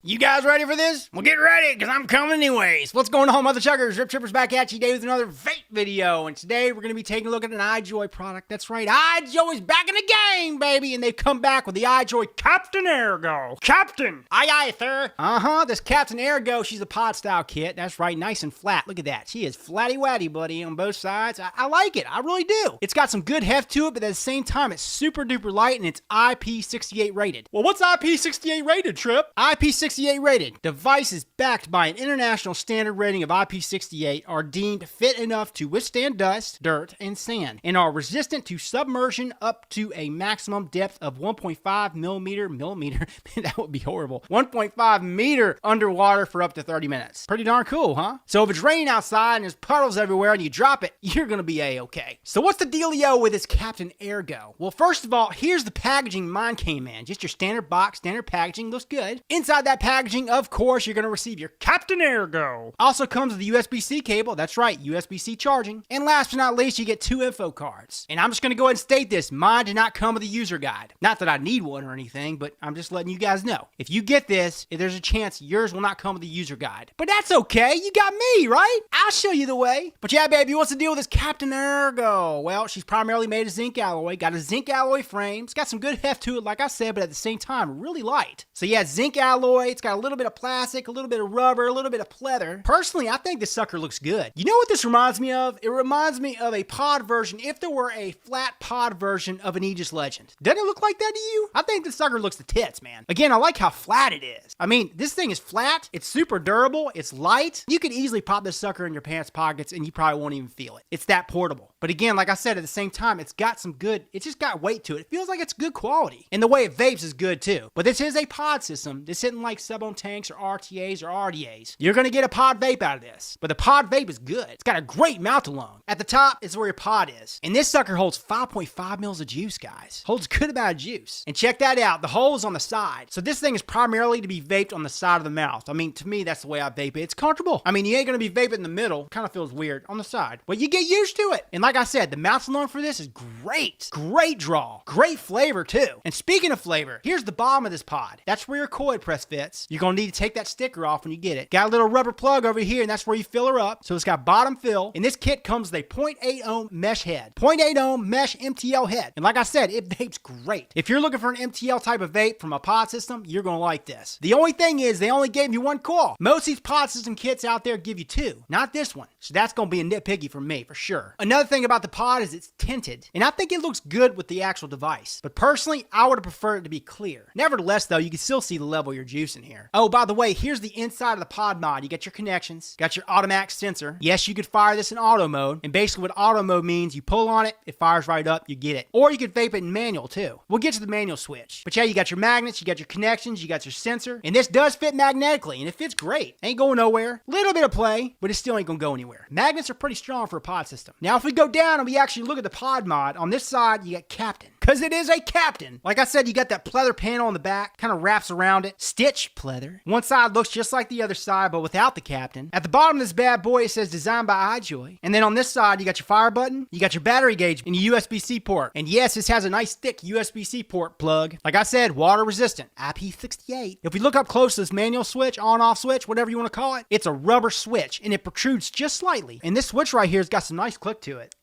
You guys ready for this? Well, get ready, because I'm coming anyways. What's going on, mother chuggers? Rip Trippers back at you today with another vape video. And today, we're going to be taking a look at an IJOY product. That's right, IJOY is back in the game, baby. And they've come back with the IJOY Captain AirGo. Captain! Aye, aye, sir. This Captain AirGo, she's a pod style kit. That's right, nice and flat. Look at that. She is flatty-watty, buddy, on both sides. I like it. I really do. It's got some good heft to it, but at the same time, it's super duper light and it's IP68 rated. Well, what's IP68 rated, Trip? IP68 rated. Devices backed by an international standard rating of IP68 are deemed fit enough to withstand dust, dirt, and sand, and are resistant to submersion up to a maximum depth of 1.5 millimeter, that would be horrible, 1.5 meter underwater for up to 30 minutes. Pretty darn cool, huh? So if it's raining outside and there's puddles everywhere and you drop it, you're gonna be A-okay. So what's the dealio with this Captain AirGo? Well, first of all, here's the packaging mine came in. Just your standard box, standard packaging, looks good. Inside that packaging, of course, you're gonna receive your Captain AirGo. Also comes with a USB-C cable, that's right, USB-C charging. And last but not least, you get 2 info cards. And I'm just gonna go ahead and state this, mine did not come with a user guide. Not that I need one or anything, but I'm just letting you guys know. If you get this, there's a chance yours will not come with a user guide. But that's okay, you got me, right? I'll show you the way. But yeah, baby, what's the deal with this Captain AirGo? Well, she's primarily made of zinc alloy, got a zinc alloy frame, it's got some good heft to it, like I said, but at the same time, really light. So yeah, zinc alloy, it's got a little bit of plastic, a little bit of rubber, a little bit of pleather. Personally, I think this sucker looks good. You know what this reminds me of? It reminds me of a pod version, if there were a flat pod version of an Aegis Legend. Doesn't it look like that to you? I think this sucker looks the tits, man. Again, I like how flat it is. I mean, this thing is flat, it's super durable, it's light. You could easily pop this sucker in your pants pockets and you probably won't even feel it. It's that portable. But again, like I said, at the same time, it's got some good, it's just got weight to it. It feels like it's good quality. And the way it vapes is good too. But this is a pod system. This isn't like sub-ohm tanks or RTAs or RDAs. You're gonna get a pod vape out of this. But the pod vape is good. It's got a great mouth alone. At the top is where your pod is. And this sucker holds 5.5 mils of juice, guys. Holds a good amount of juice. And check that out. The hole is on the side. So this thing is primarily to be vaped on the side of the mouth. I mean, to me, that's the way I vape it. It's comfortable. I mean, you ain't gonna be vaping in the middle. Kind of feels weird on the side. But you get used to it. And like I said, the mouth alone for this is great. Great draw. Great flavor too. And speaking of flavor, here's the bottom of this pod. That's where your coil press fits. You're gonna need to take that sticker off when you get it. Got a little rubber plug over here, and that's where you fill her up. So it's got bottom fill. And this kit comes with a 0.8 ohm mesh head. 0.8 ohm mesh MTL head. And like I said, it vapes great. If you're looking for an MTL type of vape from a pod system, you're gonna like this. The only thing is, they only gave you 1 coil. Most of these pod system kits out there give you 2. Not this one. So that's gonna be a nitpicky for me, for sure. Another thing about the pod is it's tinted. And I think it looks good with the actual device. But personally, I would have preferred it to be clear. Nevertheless, though, you can still see the level you're juicing here. Oh, by the way, here's the inside of the pod mod. You got your connections, got your automatic sensor. Yes, you could fire this in auto mode. And basically what auto mode means, you pull on it, it fires right up, you get it. Or you could vape it in manual too. We'll get to the manual switch. But yeah, you got your magnets, you got your connections, you got your sensor. And this does fit magnetically, and it fits great. Ain't going nowhere. Little bit of play, but it still ain't gonna go anywhere. Magnets are pretty strong for a pod system. Now, if we go down and we actually look at the pod mod, on this side, you got Captain. Because it is a Captain. Like I said, you got that pleather panel on the back, kind of wraps around it. Stitch pleather. One side looks just like the other side, but without the Captain. At the bottom of this bad boy, it says designed by IJOY. And then on this side, you got your fire button, you got your battery gauge, and your USB-C port. And yes, this has a nice thick USB-C port plug. Like I said, water resistant. IP68. If we look up close to this manual switch, on-off switch, whatever you want to call it, it's a rubber switch, and it protrudes just slightly. And this switch right here has got some nice click to it.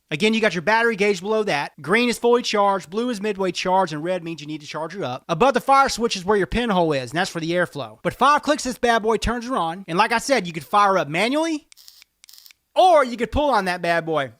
Again, you got your battery gauge below that. Green is fully charged, blue is midway charged, and red means you need to charge her up. Above the fire switch is where your pinhole is, and that's for the airflow. But 5 clicks, this bad boy turns her on. And like I said, you could fire up manually, or you could pull on that bad boy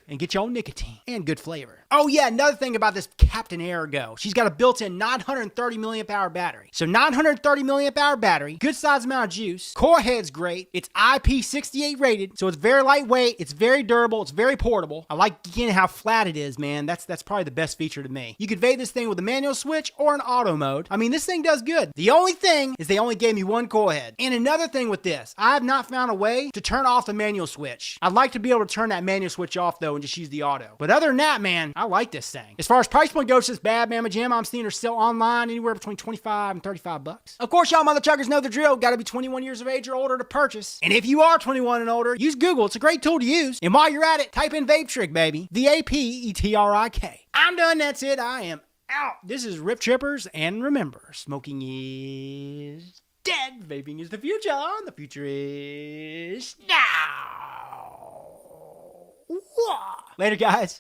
and get your own nicotine and good flavor. Oh yeah, another thing about this Captain AirGo. She's got a built-in 930 milliamp hour battery. So 930 milliamp hour battery, good size amount of juice. Core head's great. It's IP68 rated, so it's very lightweight, it's very durable, it's very portable. I like again how flat it is, man. That's probably the best feature to me. You could vape this thing with a manual switch or an auto mode. I mean, this thing does good. The only thing is they only gave me 1 core head. And another thing with this, I have not found a way to turn off the manual switch. I'd like to be able to turn that manual switch off though and just use the auto. But other than that, man, I like this thing. As far as price point goes, this bad Mama Jam, I'm seeing her still online anywhere between 25 and 35 bucks. Of course, y'all mother chuggers know the drill. Got to be 21 years of age or older to purchase. And if you are 21 and older, use Google. It's a great tool to use. And while you're at it, type in Vape Trick, baby. VAPETRIK. I'm done. That's it. I am out. This is Rip Trippers, and remember, smoking is dead. Vaping is the future. The future is now. Later, guys.